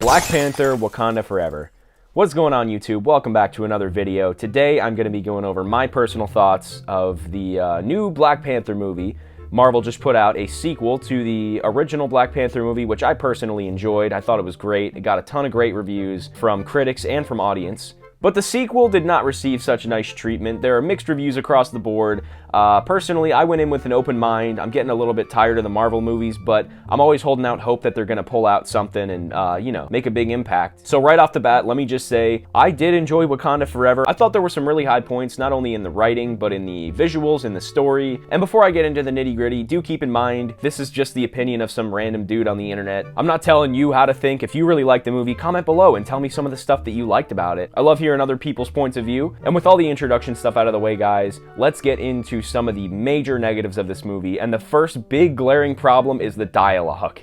Black Panther, Wakanda Forever. What's going on, YouTube? Welcome back to another video. Today I'm going to be going over my personal thoughts of the new Black Panther movie. Marvel just put out a sequel to the original Black Panther movie, which I personally enjoyed. I thought it was great. It got a ton of great reviews from critics and from audience. But the sequel did not receive such nice treatment. There are mixed reviews across the board. Personally, I went in with an open mind. I'm getting a little bit tired of the Marvel movies, but I'm always holding out hope that they're going to pull out something and, make a big impact. So right off the bat, let me just say, I did enjoy Wakanda Forever. I thought there were some really high points, not only in the writing, but in the visuals, in the story. And before I get into the nitty-gritty, do keep in mind, this is just the opinion of some random dude on the internet. I'm not telling you how to think. If you really like the movie, comment below and tell me some of the stuff that you liked about it. I love hearing other people's points of view. And with all the introduction stuff out of the way, guys, let's get into some of the major negatives of this movie. And the first big glaring problem is the dialogue.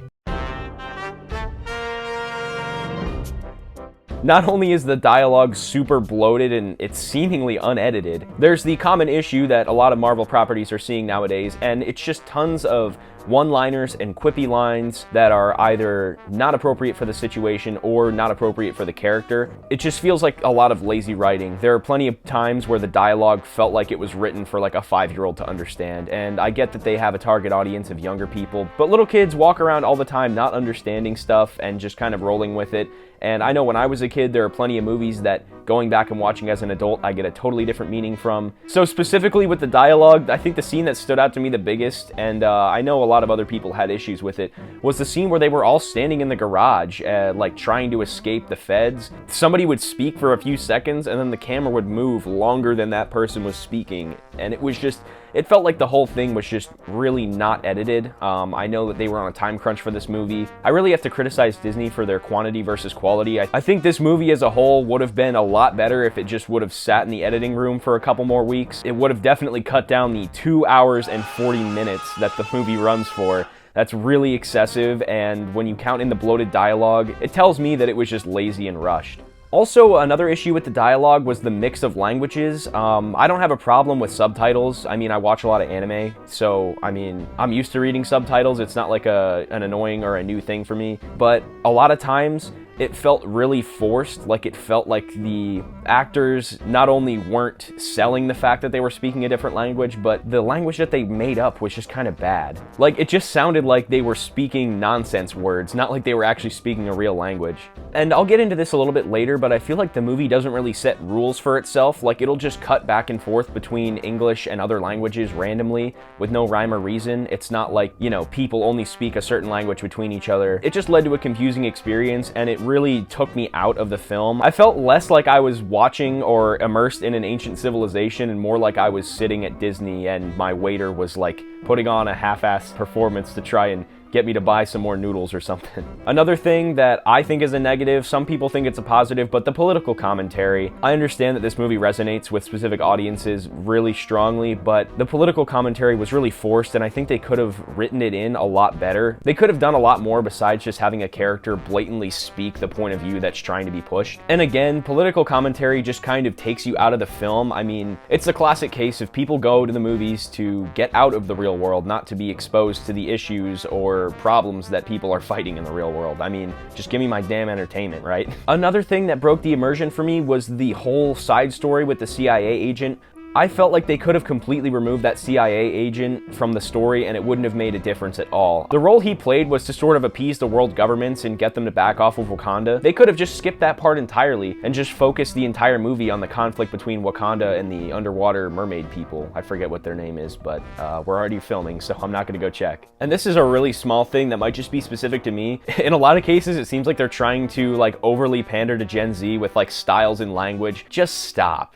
Not only is the dialogue super bloated and it's seemingly unedited, there's the common issue that a lot of Marvel properties are seeing nowadays, and it's just tons of one-liners and quippy lines that are either not appropriate for the situation or not appropriate for the character. It just feels like a lot of lazy writing. There are plenty of times where the dialogue felt like it was written for like a 5-year-old to understand, and I get that they have a target audience of younger people, but little kids walk around all the time not understanding stuff and just kind of rolling with it. And I know when I was a kid, there are plenty of movies that going back and watching as an adult, I get a totally different meaning from. So specifically with the dialogue, I think the scene that stood out to me the biggest, and I know a lot of other people had issues with it, was the scene where they were all standing in the garage, like trying to escape the feds. Somebody would speak for a few seconds, and then the camera would move longer than that person was speaking. And it was just, it felt like the whole thing was just really not edited. I know that they were on a time crunch for this movie. I really have to criticize Disney for their quantity versus quality. I think this movie as a whole would have been a lot better if it just would have sat in the editing room for a couple more weeks. It would have definitely cut down the 2 hours and 40 minutes that the movie runs for. That's really excessive, and when you count in the bloated dialogue, it tells me that it was just lazy and rushed. Also, another issue with the dialogue was the mix of languages. I don't have a problem with subtitles. I mean, I watch a lot of anime, so, I mean, I'm used to reading subtitles. It's not like an annoying or a new thing for me, but a lot of times, it felt really forced. Like, it felt like the actors not only weren't selling the fact that they were speaking a different language, but the language that they made up was just kind of bad. Like, it just sounded like they were speaking nonsense words, not like they were actually speaking a real language. And I'll get into this a little bit later, but I feel like the movie doesn't really set rules for itself. Like, it'll just cut back and forth between English and other languages randomly with no rhyme or reason. It's not like, people only speak a certain language between each other. It just led to a confusing experience, and it really took me out of the film. I felt less like I was watching or immersed in an ancient civilization and more like I was sitting at Disney and my waiter was like putting on a half-assed performance to try and get me to buy some more noodles or something. Another thing that I think is a negative, some people think it's a positive, but the political commentary. I understand that this movie resonates with specific audiences really strongly, but the political commentary was really forced, and I think they could have written it in a lot better. They could have done a lot more besides just having a character blatantly speak the point of view that's trying to be pushed. And again, political commentary just kind of takes you out of the film. I mean, it's the classic case of people go to the movies to get out of the real world, not to be exposed to the issues or problems that people are fighting in the real world. I mean, just give me my damn entertainment, right? Another thing that broke the immersion for me was the whole side story with the CIA agent. I felt like they could have completely removed that CIA agent from the story and it wouldn't have made a difference at all. The role he played was to sort of appease the world governments and get them to back off of Wakanda. They could have just skipped that part entirely and just focused the entire movie on the conflict between Wakanda and the underwater mermaid people. I forget what their name is, but we're already filming, so I'm not gonna go check. And this is a really small thing that might just be specific to me. In a lot of cases, it seems like they're trying to like overly pander to Gen Z with like styles and language. Just stop.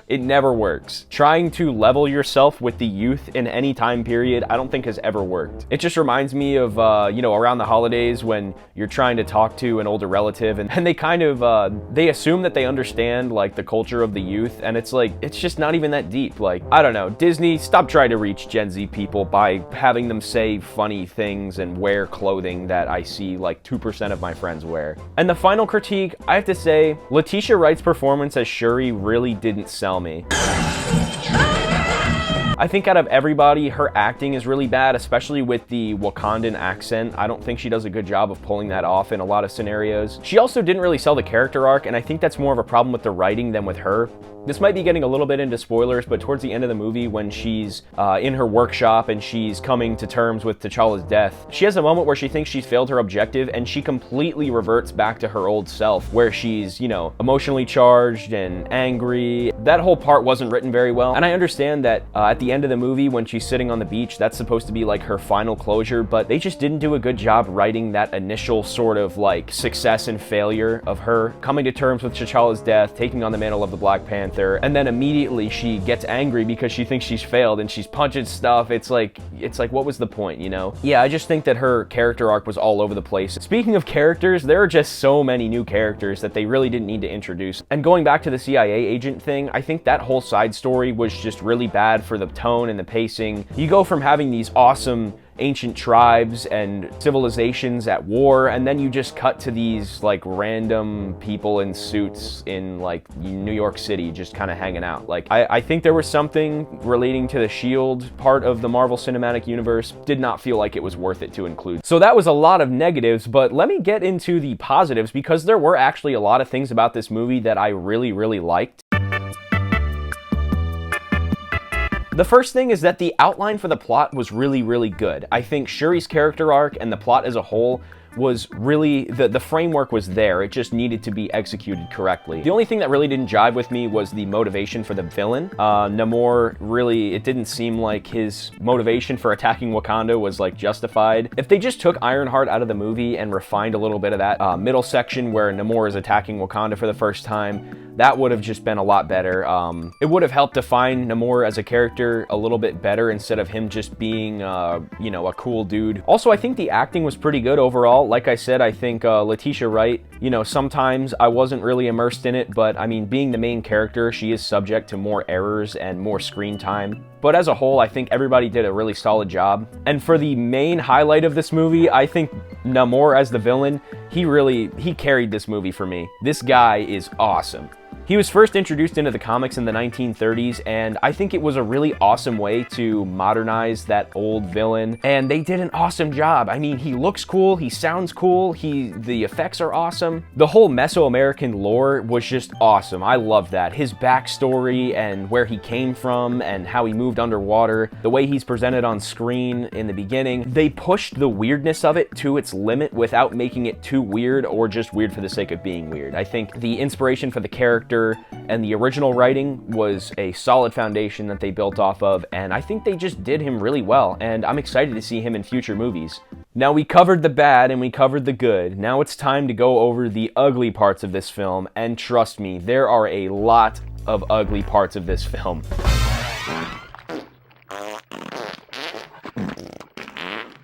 It never works. Trying to level yourself with the youth in any time period, I don't think has ever worked. It just reminds me of, around the holidays when you're trying to talk to an older relative and they kind of, they assume that they understand like the culture of the youth, and it's like, it's just not even that deep. Like, I don't know, Disney, stop trying to reach Gen Z people by having them say funny things and wear clothing that I see like 2% of my friends wear. And the final critique, I have to say, Letitia Wright's performance as Shuri really didn't sell me. I think out of everybody, her acting is really bad, especially with the Wakandan accent. I don't think she does a good job of pulling that off in a lot of scenarios. She also didn't really sell the character arc, and I think that's more of a problem with the writing than with her. This might be getting a little bit into spoilers, but towards the end of the movie, when she's in her workshop and she's coming to terms with T'Challa's death, she has a moment where she thinks she's failed her objective, and she completely reverts back to her old self, where she's, you know, emotionally charged and angry. That whole part wasn't written very well, and I understand that at the end of the movie, when she's sitting on the beach, that's supposed to be like her final closure, but they just didn't do a good job writing that initial sort of like success and failure of her coming to terms with T'Challa's death, taking on the mantle of the Black Panther, and then immediately she gets angry because she thinks she's failed and she's punching stuff. It's like what was the point, you know? Yeah, I just think that her character arc was all over the place. Speaking of characters, there are just so many new characters that they really didn't need to introduce. And going back to the CIA agent thing, I think that whole side story was just really bad for the tone and the pacing. You go from having these awesome ancient tribes and civilizations at war, and then you just cut to these like random people in suits in like New York City just kind of hanging out. Like I think there was something relating to the SHIELD part of the Marvel Cinematic Universe. Did not feel like it was worth it to include. So that was a lot of negatives, but let me get into the positives, because there were actually a lot of things about this movie that I really liked. The first thing is that the outline for the plot was really good. I think Shuri's character arc and the plot as a whole was really, the framework was there, it just needed to be executed correctly. The only thing that really didn't jive with me was the motivation for the villain. Namor, really, it didn't seem like his motivation for attacking Wakanda was like justified. If they just took Ironheart out of the movie and refined a little bit of that middle section where Namor is attacking Wakanda for the first time, that would have just been a lot better. It would have helped define Namor as a character a little bit better instead of him just being, you know, a cool dude. Also, I think the acting was pretty good overall. Like I said, I think Letitia Wright, you know, sometimes I wasn't really immersed in it, but I mean, being the main character, she is subject to more errors and more screen time. But as a whole, I think everybody did a really solid job. And for the main highlight of this movie, I think Namor as the villain, he carried this movie for me. This guy is awesome. He was first introduced into the comics in the 1930s, and I think it was a really awesome way to modernize that old villain, and they did an awesome job. I mean, he looks cool, he sounds cool, the effects are awesome. The whole Mesoamerican lore was just awesome. I love that. His backstory and where he came from and how he moved underwater, the way he's presented on screen in the beginning. They pushed the weirdness of it to its limit without making it too weird or just weird for the sake of being weird. I think the inspiration for the character and the original writing was a solid foundation that they built off of, and I think they just did him really well, and I'm excited to see him in future movies. Now, we covered the bad and we covered the good. Now it's time to go over the ugly parts of this film, and trust me, there are a lot of ugly parts of this film.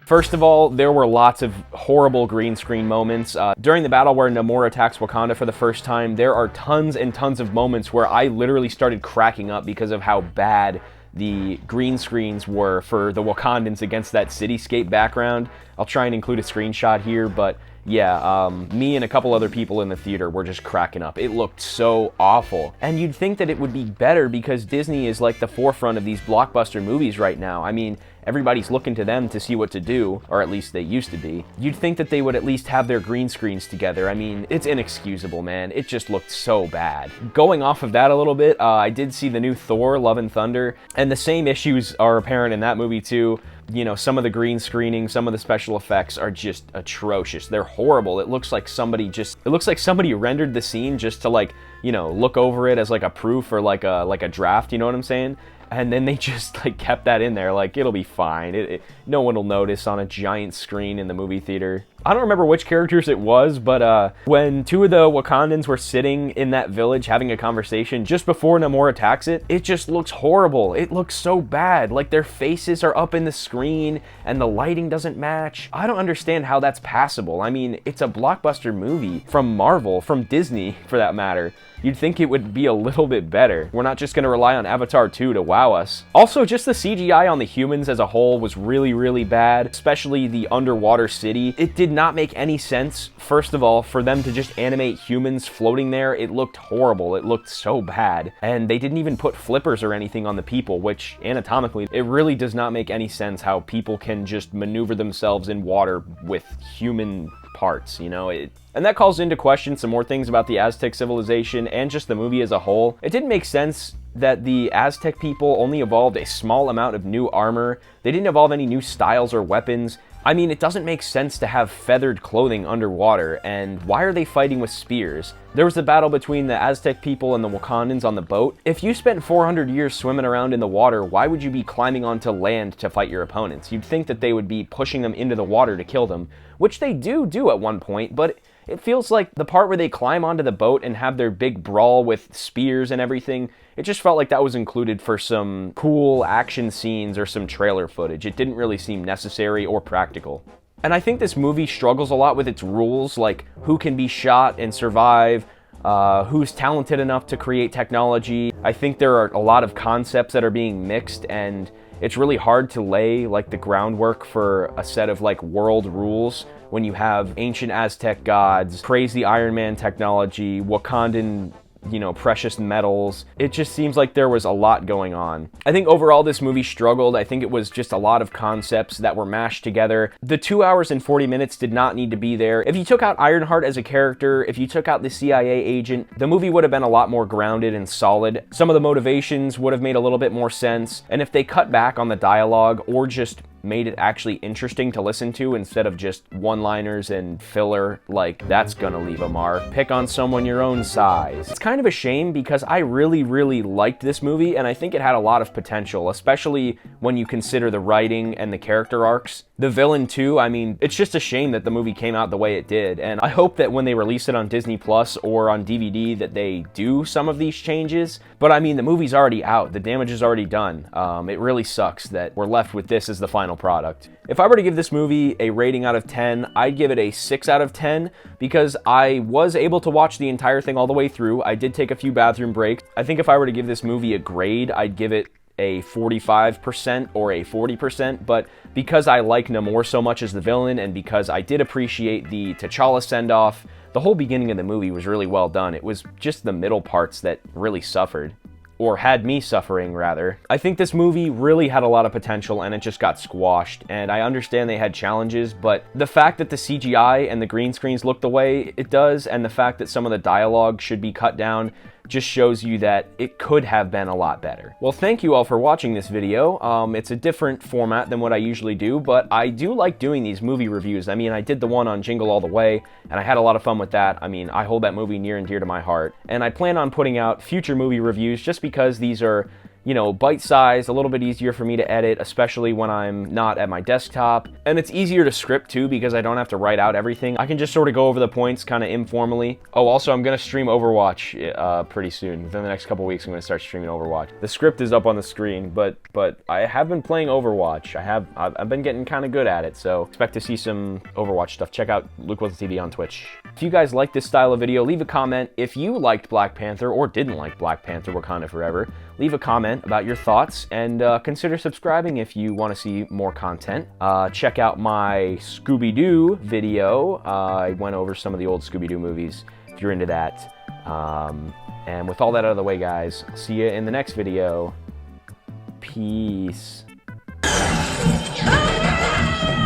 First of all, there were lots of horrible green screen moments. During the battle where Namor attacks Wakanda for the first time, there are tons and tons of moments where I literally started cracking up because of how bad the green screens were for the Wakandans against that cityscape background. I'll try and include a screenshot here, but yeah, me and a couple other people in the theater were just cracking up. It looked so awful. And you'd think that it would be better because Disney is like the forefront of these blockbuster movies right now. I mean, everybody's looking to them to see what to do, or at least they used to be. You'd think that they would at least have their green screens together. I mean, it's inexcusable, man. It just looked so bad. Going off of that a little bit, I did see the new Thor, Love and Thunder, and the same issues are apparent in that movie too. You know, some of the green screening, some of the special effects are just atrocious. They're horrible. It looks like somebody rendered the scene just to, like, you know, look over it as like a proof or like a draft, you know what I'm saying? And then they just like kept that in there, like it'll be fine. No one will notice on a giant screen in the movie theater. I don't remember which characters it was, but when two of the Wakandans were sitting in that village having a conversation just before Namor attacks it, it just looks horrible. It looks so bad. Like their faces are up in the screen and the lighting doesn't match. I don't understand how that's passable. I mean, it's a blockbuster movie from Marvel, from Disney for that matter. You'd think it would be a little bit better. We're not just gonna rely on Avatar 2 to wow us. Also, just the CGI on the humans as a whole was really bad, especially the underwater city. It did did not make any sense. First of all, for them to just animate humans floating there, it looked horrible. It looked so bad. And they didn't even put flippers or anything on the people, which anatomically, it really does not make any sense how people can just maneuver themselves in water with human parts, you know? And that calls into question some more things about the Aztec civilization and just the movie as a whole. It didn't make sense that the Aztec people only evolved a small amount of new armor. They didn't evolve any new styles or weapons. I mean, it doesn't make sense to have feathered clothing underwater, and why are they fighting with spears? There was a battle between the Aztec people and the Wakandans on the boat. If you spent 400 years swimming around in the water, why would you be climbing onto land to fight your opponents? You'd think that they would be pushing them into the water to kill them, which they do at one point, but it feels like the part where they climb onto the boat and have their big brawl with spears and everything, it just felt like that was included for some cool action scenes or some trailer footage. It didn't really seem necessary or practical. And I think this movie struggles a lot with its rules, like who can be shot and survive, who's talented enough to create technology. I think there are a lot of concepts that are being mixed, and it's really hard to lay like the groundwork for a set of like world rules when you have ancient Aztec gods, crazy Iron Man technology, Wakandan, you know, precious metals. It just seems like there was a lot going on. I think overall this movie struggled. I think it was just a lot of concepts that were mashed together. The 2 hours and 40 minutes did not need to be there. If you took out Ironheart as a character, if you took out the CIA agent, the movie would have been a lot more grounded and solid. Some of the motivations would have made a little bit more sense. And if they cut back on the dialogue or just made it actually interesting to listen to instead of just one-liners and filler, like, that's gonna leave a mark. Pick on someone your own size. It's kind of a shame because I really liked this movie, and I think it had a lot of potential, especially when you consider the writing and the character arcs. The villain too, I mean, it's just a shame that the movie came out the way it did, and I hope that when they release it on Disney Plus or on DVD that they do some of these changes, but I mean, the movie's already out, the damage is already done. It really sucks that we're left with this as the final product. If I were to give this movie a rating out of 10, I'd give it a 6 out of 10 because I was able to watch the entire thing all the way through. I did take a few bathroom breaks. I think if I were to give this movie a grade, I'd give it a 45% or a 40%, but because I like Namor so much as the villain and because I did appreciate the T'Challa send-off, the whole beginning of the movie was really well done. It was just the middle parts that really suffered. Or had me suffering, rather. I think this movie really had a lot of potential and it just got squashed, and I understand they had challenges, but the fact that the CGI and the green screens look the way it does, and the fact that some of the dialogue should be cut down, just shows you that it could have been a lot better. Well, thank you all for watching this video. It's a different format than what I usually do, but I do like doing these movie reviews. I mean, I did the one on Jingle All the Way, and I had a lot of fun with that. I mean, I hold that movie near and dear to my heart, and I plan on putting out future movie reviews just because these are, you know, bite-sized, a little bit easier for me to edit, especially when I'm not at my desktop. And it's easier to script too because I don't have to write out everything. I can just sort of go over the points kind of informally. Oh, also I'm gonna stream Overwatch pretty soon. Within the next couple weeks I'm gonna start streaming Overwatch. The script is up on the screen, but I have been playing Overwatch. I've been getting kind of good at it, so expect to see some Overwatch stuff. Check out LukeWilsonTV on Twitch. If you guys like this style of video, leave a comment. If you liked Black Panther or didn't like Black Panther Wakanda Forever, leave a comment about your thoughts, and consider subscribing if you want to see more content. Check out my Scooby-Doo video. I went over some of the old Scooby-Doo movies, if you're into that. And with all that out of the way, guys, see you in the next video. Peace.